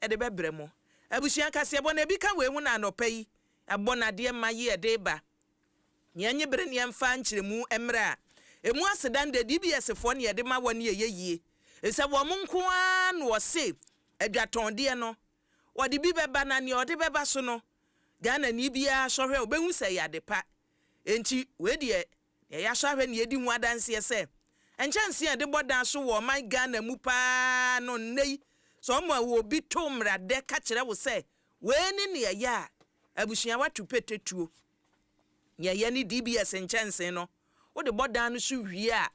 e de bebremo abusua kase bo na bi ka we hu na anopai abona de ma ye de ba nyenye bre ne mfa nkyeremu emra emu asedan de DBS fo ne de ma woni yeyie ese wo monko a no wose adwaton de no wode bi beba na ne ode beba so no Ghana ni bia sohwe obehu se yade pa enti we de ya sohwe ne yedi hu adanse se enchanse de bodan so wo man Ghana mu pa no nei so mo wo bi to mrade ka kire wo se we ni ne ya abusua watu petetuo ye ni DBS enchanse no wo de bodan no so hwie a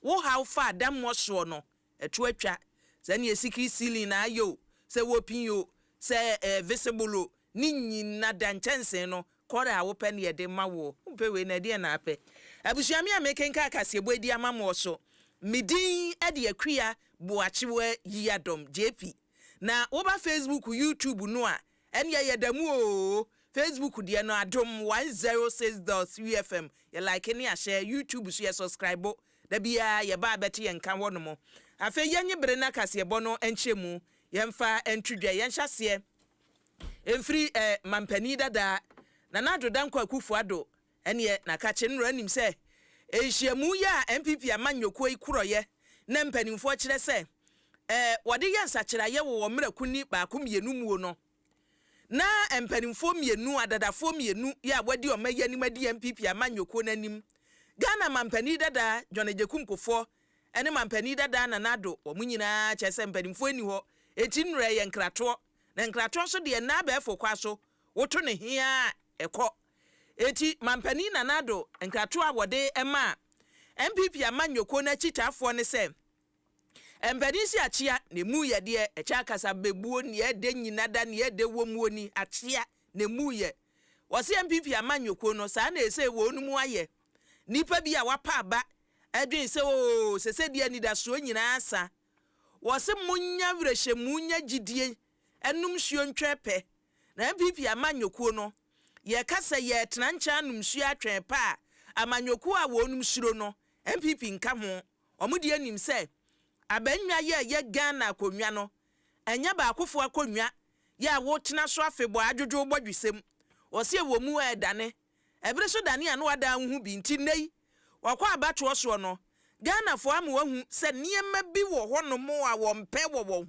wo how far dam mo so no etu atwa se ne sikri ceiling na ayo se wo pin yo se visible ni nyina danchanse no kora wo pe ne de ma wo mpe we na de na ape abusua me amekenka akasebo edi ama mo so midin ede akua boachewe yi Adom JP na wo ba Facebook YouTube no a ene ye damu o Facebook de no Adom 106.3 FM ye like ni a share YouTube so ye subscribe da bia ye ba beti ye nka wono mo afa yenye bere na kasebo no enchemu ye mfa entudwa ye nhase emfiri mampani dada na nado dankwa kufuado ene na ka che nro anim se ehyiamu ya MPP amanyoko ikuroye na mpanimfo kire se wode ye nsakira ye wo mrakuni ba komienu muo no na mpanimfo mienu adadafo mienu ya wadi omaya nim adi MPP amanyoko nanim Ghana mampani dada Jonejekum kofo ene mampani dada na nado omunyina chese mpanimfo ni ho eti nre ye nkrato na nkrato so de na ba efo kwaso woto ne hia ekọ eti mampani na nado nkrato awode ema MPP amanyoko na chitafo ne se Embedisi achia ne mu ye de echa kasa bebuo ne ede nyina da ne ede womuo ni achia ne mu ye wose MPP amanyoko no sa na ese wo nu mu aye nipa bi a wapa aba edwen se o sese de ani da so nyina asa wose munya wrehye munya gidie enum hyo ntwepe na MPP amanyoko no ye kasa ye tenancha num hyo atwen pa amanyoko a wonum shiro no MPP nka ho omudi anim se abanwa ye Ghana akonwa no enya ba akofo akonwa ya wo tena so afebo adwodwo bodwisem wose wo mu edane ebere so dane anu ada hu bi nti nei wakwa abato so no Ghana fo am wahu se niema bi wo ho no mo a wo mpe wo ho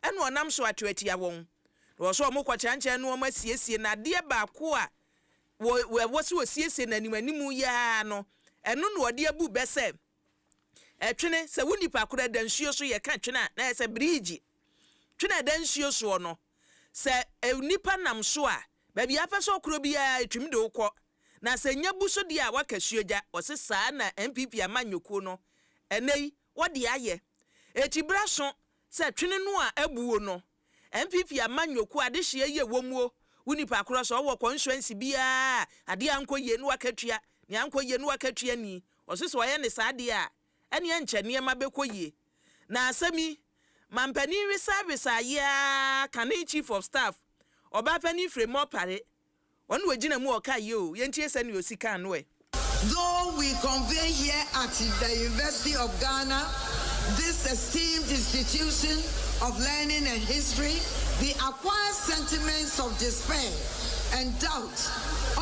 ene onam so atwetia won wo so mo kwachanche no ma siesie na de ba ko a wo so siesie na animanimu ya no eno no de abu bese twene se wunipa kura dansuo so ye ka twene na se bridge twene dansuo so no se unipa nam so a ba bia pa so kuro bia etwimi de ukọ na se nyabu so de a wakasuoja osesa na MPP amanyoko no enei wode aye etibra so se twene no a abuo no MPP amanyoko ade hye ye womuo wunipa kura so wo constituency bia ade ankoye no wakatua ni ankoye no wakatua ni osesa waye ne saade a ene enche niema bekoye na asami mampani service ya kane chief of staff oba pani fremo pare wonu wagina mu okaye o yentie se ne osika no Though we convene here at the University of Ghana, this esteemed institution of learning and history, the acquired sentiments of despair and doubt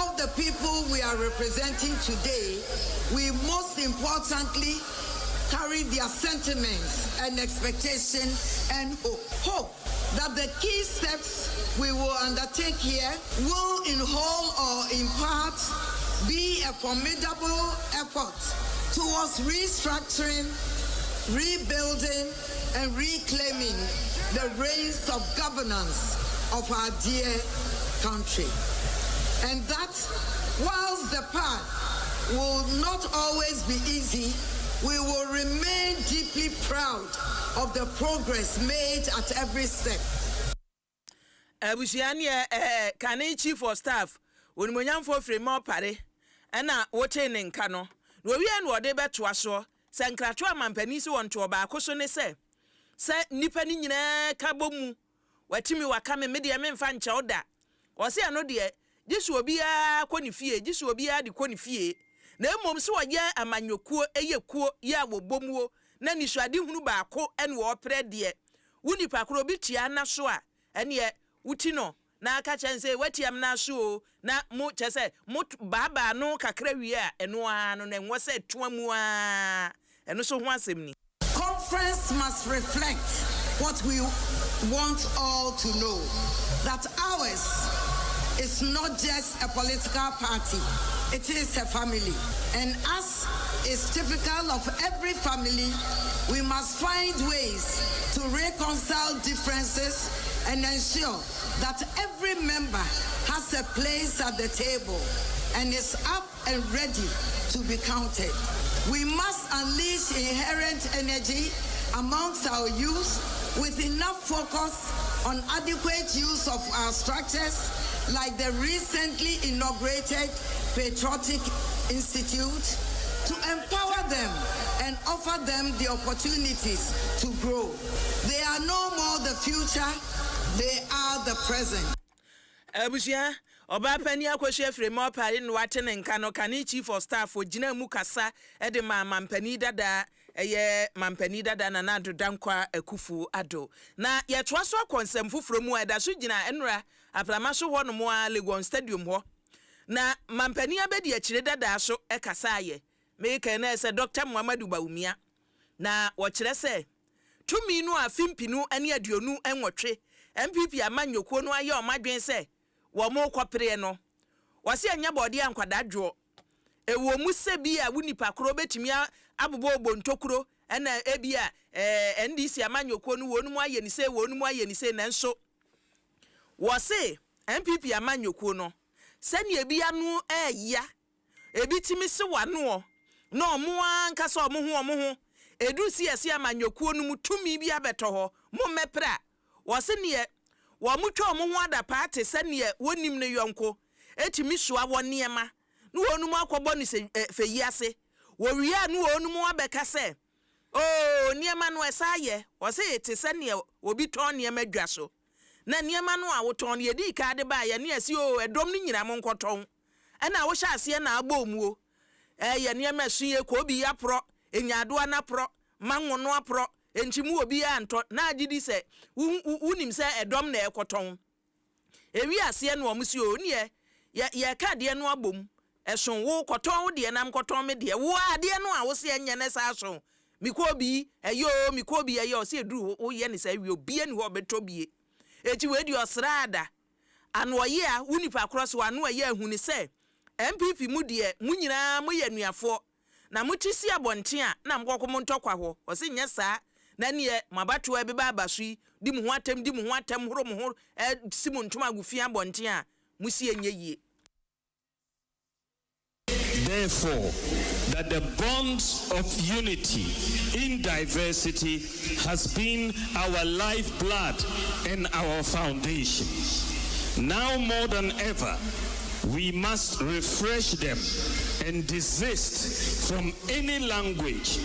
of the people we are representing today, we most importantly carry their sentiments and expectation and hope that the key steps we will undertake here will in whole or in part be a formidable effort towards restructuring, rebuilding, and reclaiming the reins of governance of our dear country. And that whilst the path will not always be easy, we will remain deeply proud of the progress made at every step. Abusiani kane chief of staff onimonyam for frame pare na wote ne nka no no wi an wode beto aso se nkrato amampani si wonto oba akoso ne se nipa ni nyina ka bomu watimi wakame me de me mfa nche oda wo se ano de jisu obi a koni fie jisu obi a de koni fie na emom se woye amanyokuo eyekuo ya wo bomuo na nisuade hunu baako ene wo pre de wuni pakro bi tia na so a ene wuti no na aka chense watiam na so na mu chese mu baba no kakra wie a eno a no na enwo se toamu a eno so ho asem ni. Conference must reflect what we want all to know, that ours is not just a political party, it is a family. And as is typical of every family, we must find ways to reconcile differences and ensure that every member has a place at the table and is up and ready to be counted. We must unleash inherent energy amongst our youth with enough focus on adequate use of our structures like the recently inaugurated Patriotic Institute to empower them and offer them the opportunities to grow. They are no more the future, they are the present. Abusia Oba pani akwhye fremo pare no wate ne nka no kane chief of staff ogina mu kasa e de mampani dada eye mampani dada na nado dankwa akufu ado na ye toa so konsem foforo mu eda so gina enura aplama so ho no mo a Legon Stadium ho na mampani abedi akire dada so e kasa aye me ka na se Dr. Muhammadu Bawumia na wo kire se tumi no afimpinu ane aduonu enwotwe MPP amanyoko no aye o madwen se wo mo kwapre no wase anya bode ankwada dwo ewo mu se bi a wunipa kro betimi abobo obontokuro ena ebia NDC amanyoko no wonu mu aye ni se wonu mu aye ni se nanso wase MPP amanyoko no sani ebia no eya ebitimi se wano no mo anka so mo ho edu siese amanyoko no mutumi bi abeto ho mo mepra wase ne wo mutwa mo ho ada party sane wonim ne yonko etimi soa woniema no wonu mu akobo ni feyiase wo wiya no wonu mu abeka se oh niema no esaye wase ete sane obi ton niema dwa so na niema no a woton ye di ka de ba ye ne asi o edom ni nyina mo nkoton na wo hya ase na agba omuo ye niema suye ko bi ya pro enyado na pro manwono apro enchimu obi anto na agidi se unim se edom na ekoton ewi ase no omusi o ne ye ka de no abom eson wo koton wo de nam koton me de wo ade no a wo se enye ne sa so mikobi eyo se eduru wo ye ne sa wi obi ani ho beto bie eti we di osrada ano ye a unipa cross wa no ye ahuni se MPP mu de mu nyina mu ye nuafo na mutisi abonte a na mkoko mu ntokwa ho o se nye saa na ne mabato ebe ba abasui di mu ho atem horo mu ho simontum agufia abonte a musi enye yie. Therefore, that the bonds of unity in diversity has been our lifeblood and our foundation. Now more than ever, we must refresh them and desist from any language,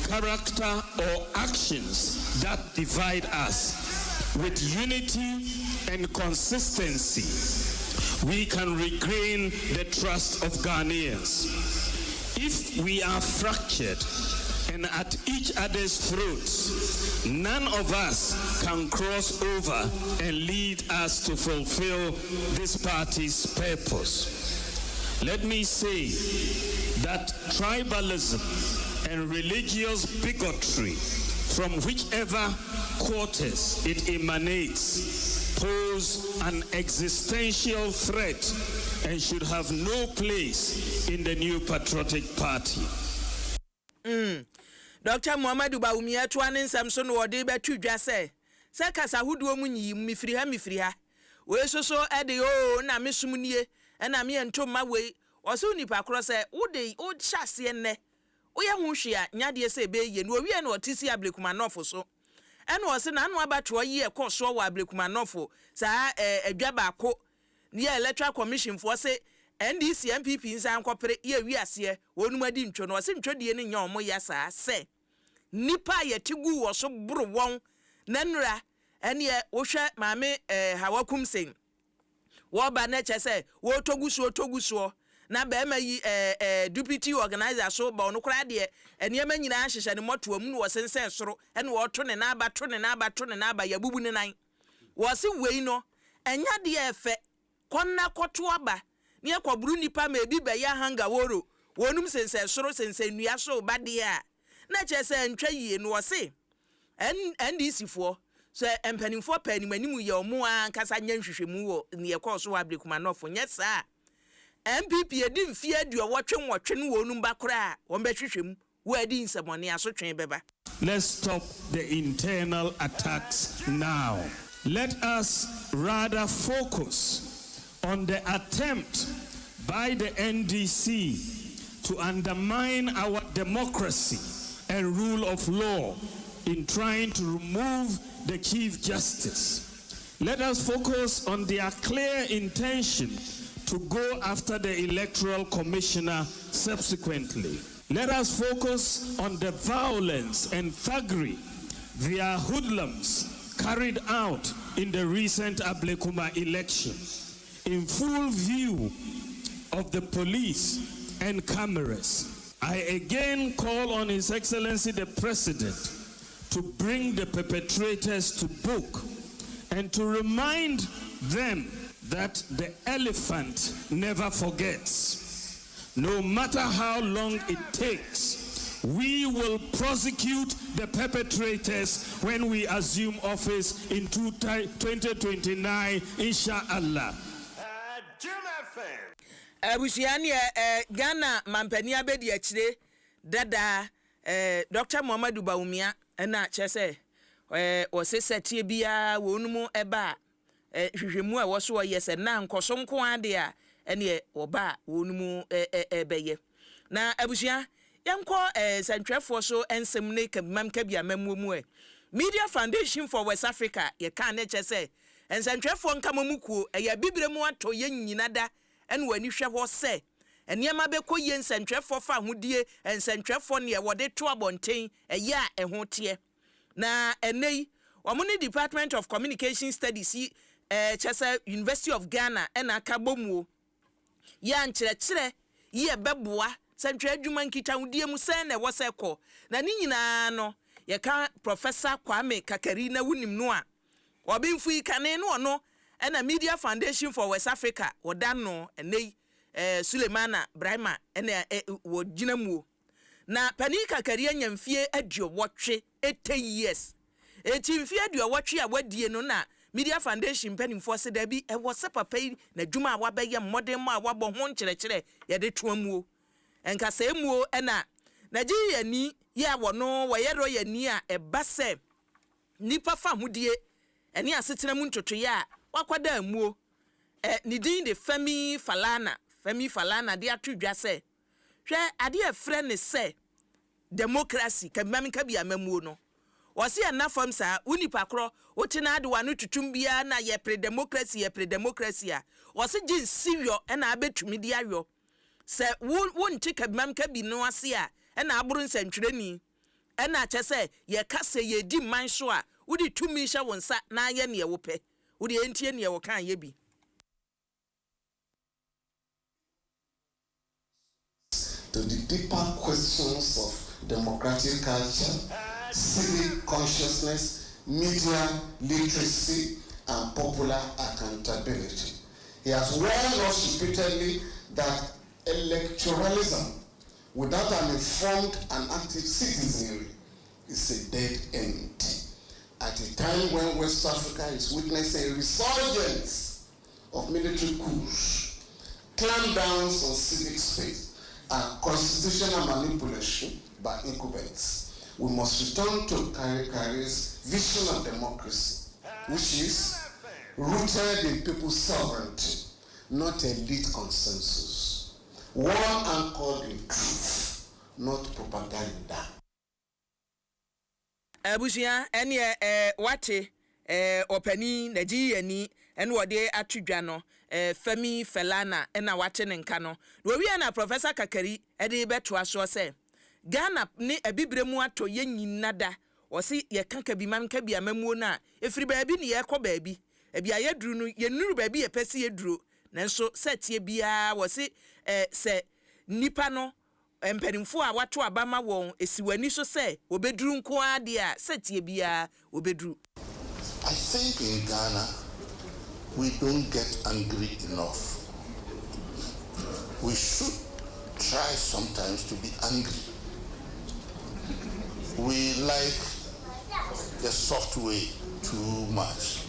character, or actions that divide us. With unity and consistency, we can regain the trust of Ghanaians. If we are fractured and at each other's throats, none of us can cross over and lead us to fulfill this party's purpose. Let me say that tribalism and religious bigotry, from whichever quarters it emanates, pose an existential threat and should have no place in the new patriotic party. Dr. Muhammadu Bawumia twanin Samson wode betu dwa se kasa huduo mu nyi mifiri ha we soso ede o na mesumnie na me entoma we oso nipa kro se wode o hyase ne wo ye hu hwea nyade se be ye no wie na otisi ablekuma nofo so ene o se na anu abato yi ekoso wa ablekuma nofo saa adwa baako ne electoral commission fo se NDC MPP nsa nkopere ye wiase wonum adi ntwo no o se ntwodie ne nya omo ya saa se nipa ye tigu wo so buru won nanura ene wo hwe maame hawakum sen wo ba na chese wo togusuo na be ma yi deputy organizer so ba ono kra de ene ma nyina hyehye ne moto amu no sensen soro ene wo to ne na aba ya bubu ne nan was it way no, and ya dear fe, konna kotuaba, near Quabruni Pame, Biba ya hanga woro, wonum sense, soro sense, nuaso, badia. Nature say and tray and was say. And easy for. So I'm penning for penny when you your more and Cassanyan Shimu near course wabli kumanofo. Yes, sir. MPP didn't fear you watching wonum bakra, one betrishim, where didn't someone so train beba. Let's stop the internal attacks now. Let us rather focus on the attempt by the NDC to undermine our democracy and rule of law in trying to remove the Chief Justice. Let us focus on their clear intention to go after the Electoral Commissioner subsequently. Let us focus on the violence and thuggery their hoodlums carried out in the recent Ablekuma election, in full view of the police and cameras. I again call on His Excellency the President to bring the perpetrators to book and to remind them that the elephant never forgets. No matter how long it takes, we will prosecute the perpetrators when we assume office in 2029, inshallah. Abusiania Ghana mampani abedi achire dada Dr. Muhammadu Bawumia na chese osese bia wonumu eba hwehwemu a woso yese na nkoso nko ade a ene oba wonumu ebeye na abusia yanko santwefo so ensem ne kabimam kabia mamumu Media Foundation for West Africa ye kan ne chese ensantwefo nkamamukuo ya bibremu ato ye nyinada ene wani hwe ho se eniema beko ye nsantwefo fa hodie ensantwefo ne wode to abonten eya ehote na enei wamuni Department of Communication Studies chese University of Ghana ena akabomuo ya nkyerɛkyerɛ ye beboa santwe adwuma nkita hodie mu sen na woseko na ni nyina no ye ka Professor Kwame Kakari na wunim no a obimfu ikane no no ena Media Foundation for West Africa wodano enei Sulemana Brahma ena woginamuo na panika Kakari anyamfie aduowotwe 80 years etimfie aduowotwe a wadie no na Media Foundation penimfo se da bi wose papa yi na dwuma a wabɛyɛ modern ma wabɔ ho nkyerɛkyerɛ ye de toamuo enka se muo ena Nigeria ni ya wono wɔyɛro ya ni a ɛba sɛ nipa fa hodie ene asetena mu ntotoye a wakwada amuo ni din de Femi Falana de atodwa sɛ hwɛ ade afrɛ ne sɛ democracy kabimam kabia mamuo no wasi anafam sa unipa kro wotina ade wanu tutum bia na ye pre democracy a wasi gin sirio na abetumi di ayo se wonti kabimam kabi no ase a na aburu nsantwereni na kyese ye kase ye di man so a wodi tumi hye wonsa na ye ne ye wope wodi entie ne ye wo kan ye bi. To the deeper questions of democratic culture, civic consciousness, media literacy, and popular accountability. He has warned us repeatedly that electoralism without an informed and active citizenry is a dead end. At a time when West Africa is witnessing a resurgence of military coups, clampdowns on civic space, and constitutional manipulation by incumbents, we must return to Kari's vision of democracy, which is rooted in people's sovereignty, not elite consensus. One anchored in truth, not propaganda. Abusia ene wate opani Nigeria ni ene wode atudwa no Femi Falana ena wate ne nka no we na Professor Kakari ede beto aso se Ghana ni abibremu ato ye nyinada wosi ye kanka bi man ka bi amamuo na efiri baabi ne ye kɔ baabi ebia ye duru no ye nuru baabi ye pese ye duru nanso setie bia wosi se nipa no empanimfo a wato abama won esiwani so se obeduru nko ade a setie bia obeduru. I think in Ghana, we don't get angry enough. We should try sometimes to be angry. We like the soft way too much.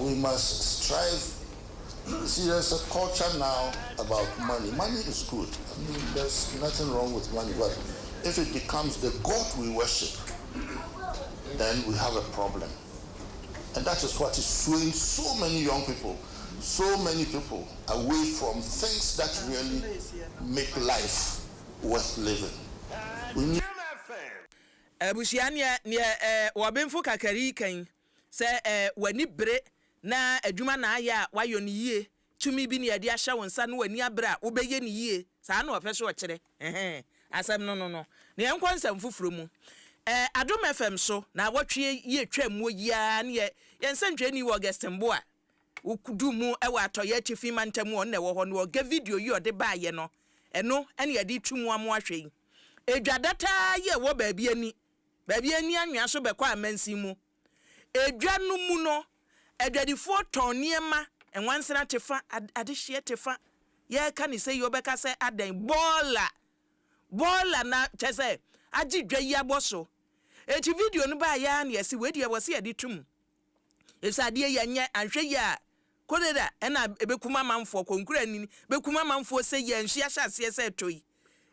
We must strive. See, there's a culture now about money. Money is good. I mean, there's nothing wrong with money, but if it becomes the God we worship, then we have a problem. And that is what is swaying so many young people, so many people away from things that really make life worth living. We need Busiania near Wabinfo Kakari kan say wani bre na adwuma na aya wayo ni yie tumi bi ne ade ahya wonsa no wani abra obeye ni yie saa na opeso okere asem no ne enkwansam fufuro mu Adom FM so na wotwe ye twam yia ne yensantwe ni August Mboa ukudu mu e wa atoye chifi mantam on na wo ho no ga video yi ode ba ye no eno ene ye di twum amu ahwe edwadata ye wo baabi ani anwa so bekwa amansi mu edwa no mu no edwadifo ton niema enwansena tefa adehye tefa ye ka ni say obeka say adan bola na chese agidwa yi aboso eti video no ba ya na yesi we dia wose yedi twum esade ye nye anhwe ya kodeda ena ebekuma manfo konkura ni bekuma manfo se ye nhwe ahyase se toyi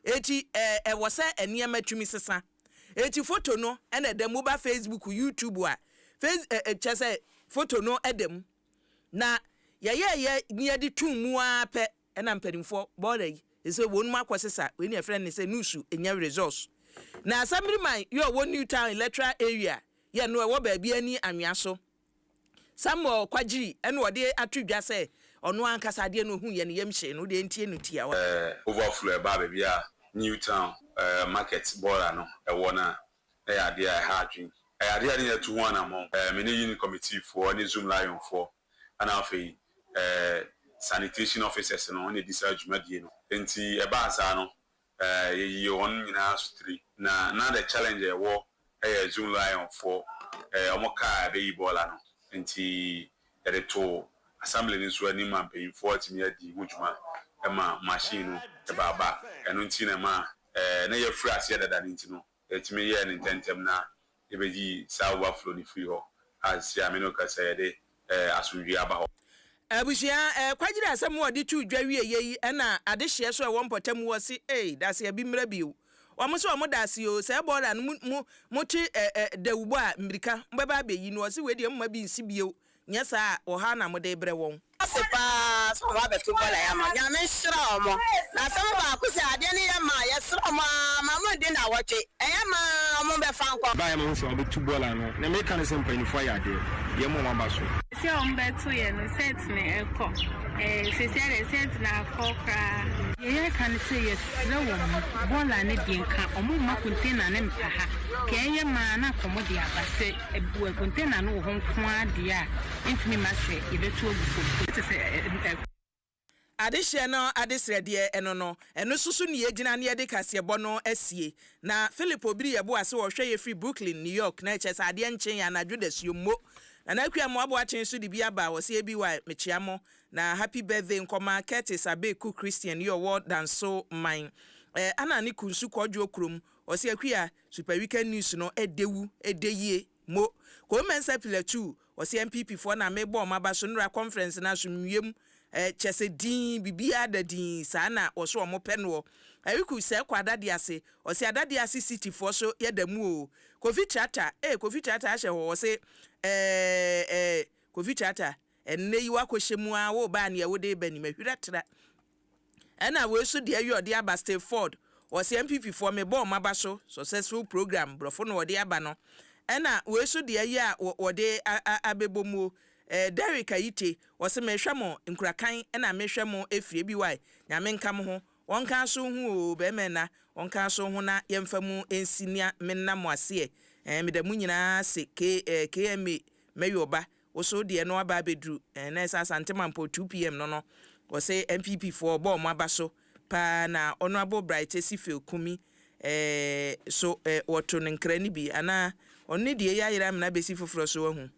eti wose eniema twumi sesa eti photo no ena dem ba Facebook YouTube a chese photo no edem na ye ni edi twum ape ena mpanimfo bodai ese wonu akwosesa we ne friend ne se nusu enya results na assembly man yo wo New Town electoral area ye no wo baabi ani anwea so Samuel Kwagiri ene wode atudwa se ono ankasa de no hu ye ne yemhye no de ntie no tia wa overflow ba baabi a New Town market border no e wona e ade a ha adwen e ade a ne to one among me ne uni committee for ne Zoom lion for ana afei sanitation officers no ne disa adwumadie no enti e ba asa no ye on nyina sutri na the challenge e wo Zoom lion for omoka be bola no enti e to assembly ni so ani man pay for timi adi hujuma e ma machine no e baba eno nti na ma na ye free ase dada nti no etimi ye ni tentem na e beji sa overflow ni free ho as ya me no ka say de asudwi aba ho Abusia Kwagiri asem wodi tu dwawie yi na adehye so e wonpotam wo si dase ya bi mra biu omo so omo dase o se bola no mu ti dawubo a mbrika mbaba be yi no o si we de mma bi nsi biu nya sa o ha na mo de bre won asepa so wa betu bola ya ma nya me shira omo na se mo ba ku se ade ne ya ma ya shira omo ma mo de na woche eya ma omo be fa nko ba ya mo so betu bola no na me kan se mpanifo ya de ye mo ma ba so se omo betu ye no set ne eko se set na kokra ye kan se ye sira wo bola ne de nka omo ma container ne mpa ha ke ye ma na komo de abase ebu container no ho nko ade a intimi ma se ye betu ogufu adehye no adesrede eno no eno susu ne yegina ne yede kasebo no asie na Philip Obiri yebo ase wo hwe ye free Brooklyn New York na eche sade enchen ya na dwodasio mo na akua mo abo achen so de bi aba wo se ebi wa mechiamo na happy birthday nkoma Curtis Abeku Christian your word than so mine ana ni kunsu kodwo krom wo se akua super weekend news no edewu edeye mo ko mensa pilatu wo se MPP for na mebo maba so nra conference na so nwiem chese din bibia da din sana wo so mo peno ayiku se kwada de ase wo se adade ase city for so yedamu o Kofi Chata ahye wo se Kofi Chata enne yi wakohyemu a wo ba ne wode ba ni mahwiratra ena we so de ayi ode aba Stay Ford wo se MPP for mebo maba so successful program brofo no ode aba no ena we so de ayi a wode abebomu Derek Ayite wose mehwemo nkurakan ena mehwemo efie bi wai nyame nkam ho wonka so hu o be mena wonka so hu na yemfamu ensinia menam ase medamu nyina se KMA meyoba woso de no aba bedru na esa santemampo 2 pm no wose MPP for bo mo abaso pa na honorable Bright Sifel Kumi so woto nkra ni bi ana onni de ya yira mna besi foforo so wahu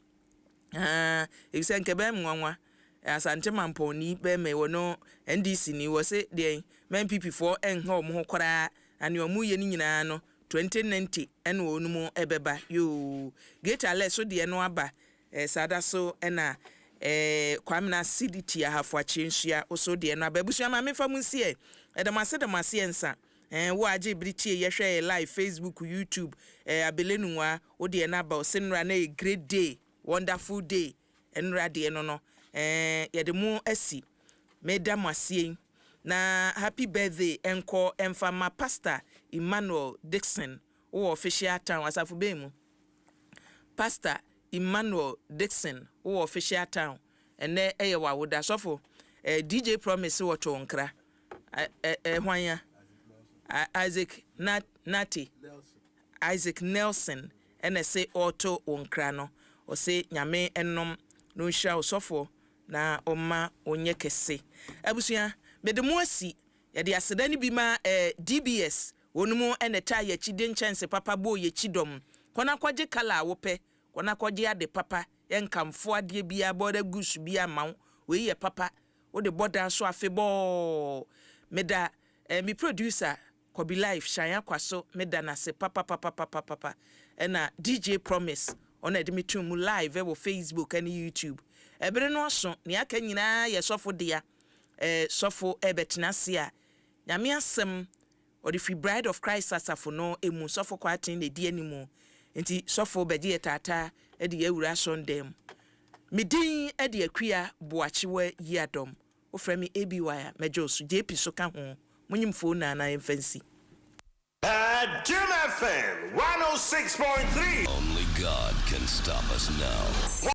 ekise nkebe mwanwa asante mamponi be me wono NDC ni wo se de men PP for enha omo kora ane omu ye ni nyina no 2090 ene wonu mu ebeba yo geta le so de no aba sada so ena kwamna CDT ahafo achinsua oso de no aba busua ma mefa mu sie edamase ensa wo age britie ye hwe live Facebook YouTube abelenua wo de na aba osenra na a great day wonderful day enra de no yede mu asi medam asie na happy birthday enko emfama pastor Emmanuel Dixon wo official town asafo be mu pastor Emmanuel Dixon wo official town ene eye wa woda sofo DJ Promise wo to nkra hwanya Isaac Nati Isaac Nelson ene se auto onkra no o se nyame ennom no hwa osofo na oma onye kese abusua medemu asi yede aseda ni bi ma DBS wonumu eneta ya chide nchense papa bo ye chidom kona kwaje kala wope kona kwaje ade papa enkamfo ade bia boda gusu bia maw we ye papa wo de boda so afebo meda mi producer Kobi Life Shanya Kwaso meda na se papa ena DJ Promise ona ede metum live e wo Facebook and YouTube ebere no so ne aka nyina ye sofo dia sofo ebetenase a nyame asem or the bride of Christ asafo no emu sofo kwatin ne die animu enti sofo beje tata e de awura son dem medin e de akua boachewa yi Adom o frame ABY mejosu JP so ka ho munyim phone na emfansi Adom FM 106.3. Only God can stop us now.